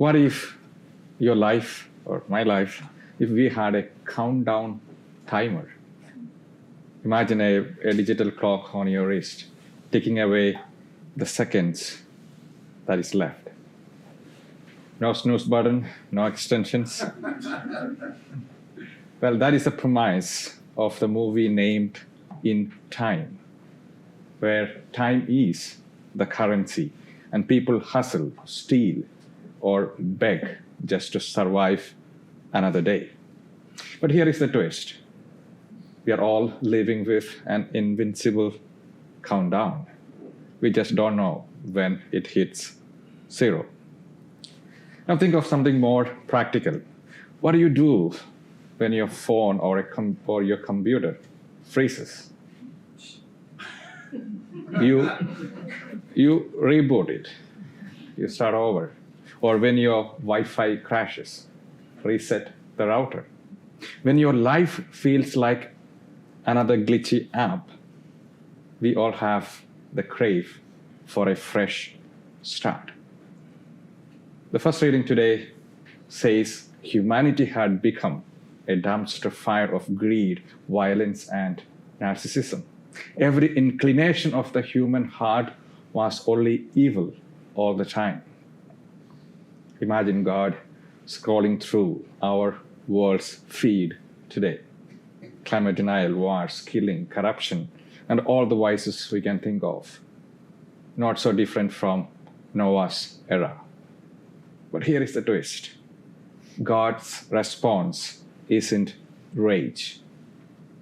What if your life or my life, if we had a countdown timer? Imagine a digital clock on your wrist, ticking away the seconds that is left. No snooze button, no extensions. Well, that is the premise of the movie named In Time, where time is the currency and people hustle, steal, or beg just to survive another day. But here is the twist. We are all living with an invincible countdown. We just don't know when it hits zero. Now think of something more practical. What do you do when your phone or your computer freezes? You reboot it. You start over. Or when your Wi-Fi crashes, reset the router. When your life feels like another glitchy app, we all have the crave for a fresh start. The first reading today says humanity had become a dumpster fire of greed, violence, and narcissism. Every inclination of the human heart was only evil all the time. Imagine God scrolling through our world's feed today. Climate denial, wars, killing, corruption, and all the vices we can think of. Not so different from Noah's era. But here is the twist. God's response isn't rage.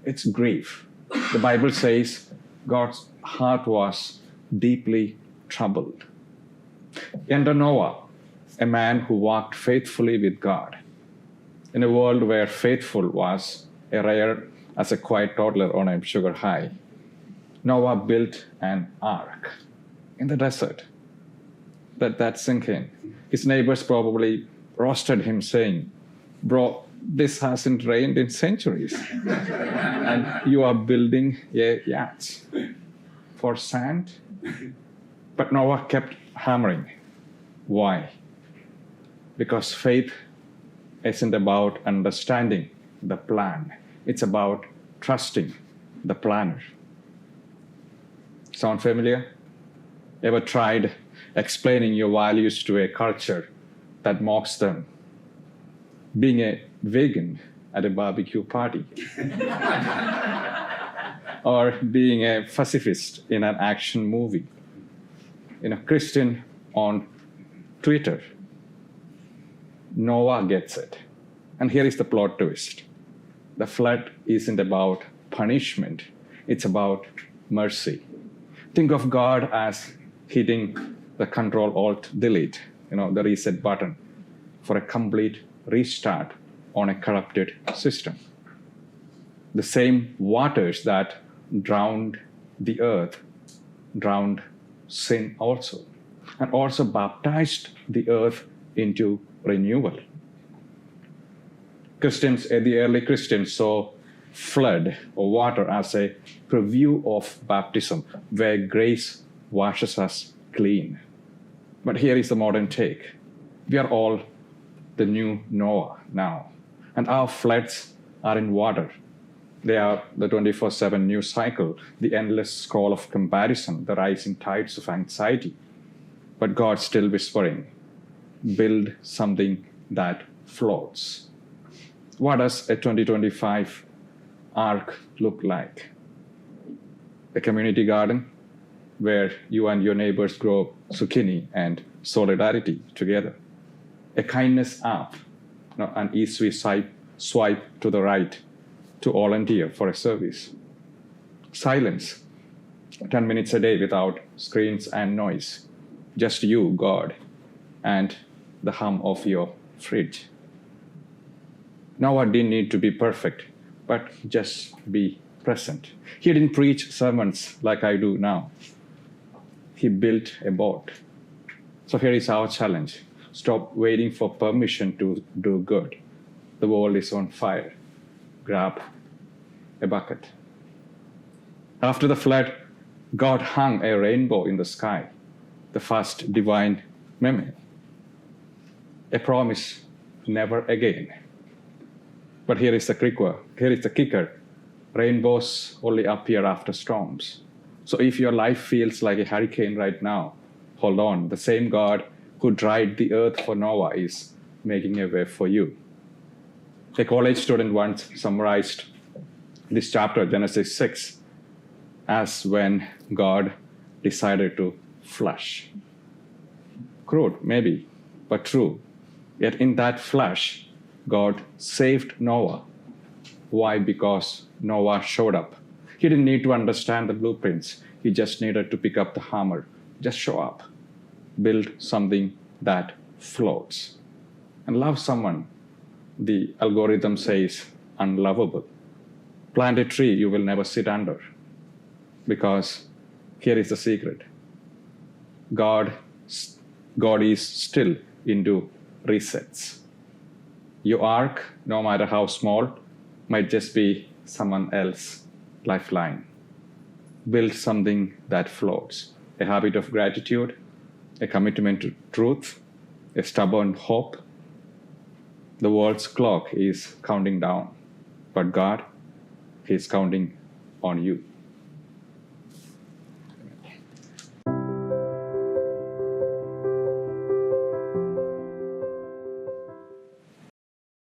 It's grief. The Bible says God's heart was deeply troubled. Enter Noah, a man who walked faithfully with God. In a world where faithful was as rare as a quiet toddler on a sugar high, Noah built an ark in the desert. That sink in. His neighbors probably roasted him, saying, "Bro, this hasn't rained in centuries. And you are building a yacht for sand?" But Noah kept hammering. Why? Because faith isn't about understanding the plan. It's about trusting the planner. Sound familiar? Ever tried explaining your values to a culture that mocks them? Being a vegan at a barbecue party. Or being a pacifist in an action movie. Christian on Twitter. Noah gets it. And here is the plot twist. The flood isn't about punishment. It's about mercy. Think of God as hitting the Control-Alt-Delete, the reset button for a complete restart on a corrupted system. The same waters that drowned the earth drowned sin also, and also baptized the earth into renewal. The early Christians saw flood or water as a preview of baptism, where grace washes us clean. But here is the modern take. We are all the new Noah now, and our floods are in water. They are the 24/7 news cycle, the endless scroll of comparison, the rising tides of anxiety. But God's still whispering, build something that floats. What does a 2025 ark look like? A community garden where you and your neighbors grow zucchini and solidarity together. A kindness app, an easy swipe to the right to volunteer for a service. Silence, 10 minutes a day without screens and noise. Just you, God, and the hum of your fridge. Noah didn't need to be perfect, but just be present. He didn't preach sermons like I do now. He built a boat. So here is our challenge. Stop waiting for permission to do good. The world is on fire. Grab a bucket. After the flood, God hung a rainbow in the sky, the first divine meme. a promise never again. But here is the kicker. Rainbows only appear after storms. So if your life feels like a hurricane right now, hold on. The same God who dried the earth for Noah is making a way for you. A college student once summarized this chapter, Genesis 6, as when God decided to flush. Crude, maybe, but true. Yet in that flush, God saved Noah. Why? Because Noah showed up. He didn't need to understand the blueprints. He just needed to pick up the hammer. Just show up. Build something that floats. And love someone, the algorithm says, unlovable. Plant a tree you will never sit under. Because here is the secret. God is still into resets. Your ark, no matter how small, might just be someone else's lifeline. Build something that floats. A habit of gratitude, a commitment to truth, a stubborn hope. The world's clock is counting down, but God, He is counting on you.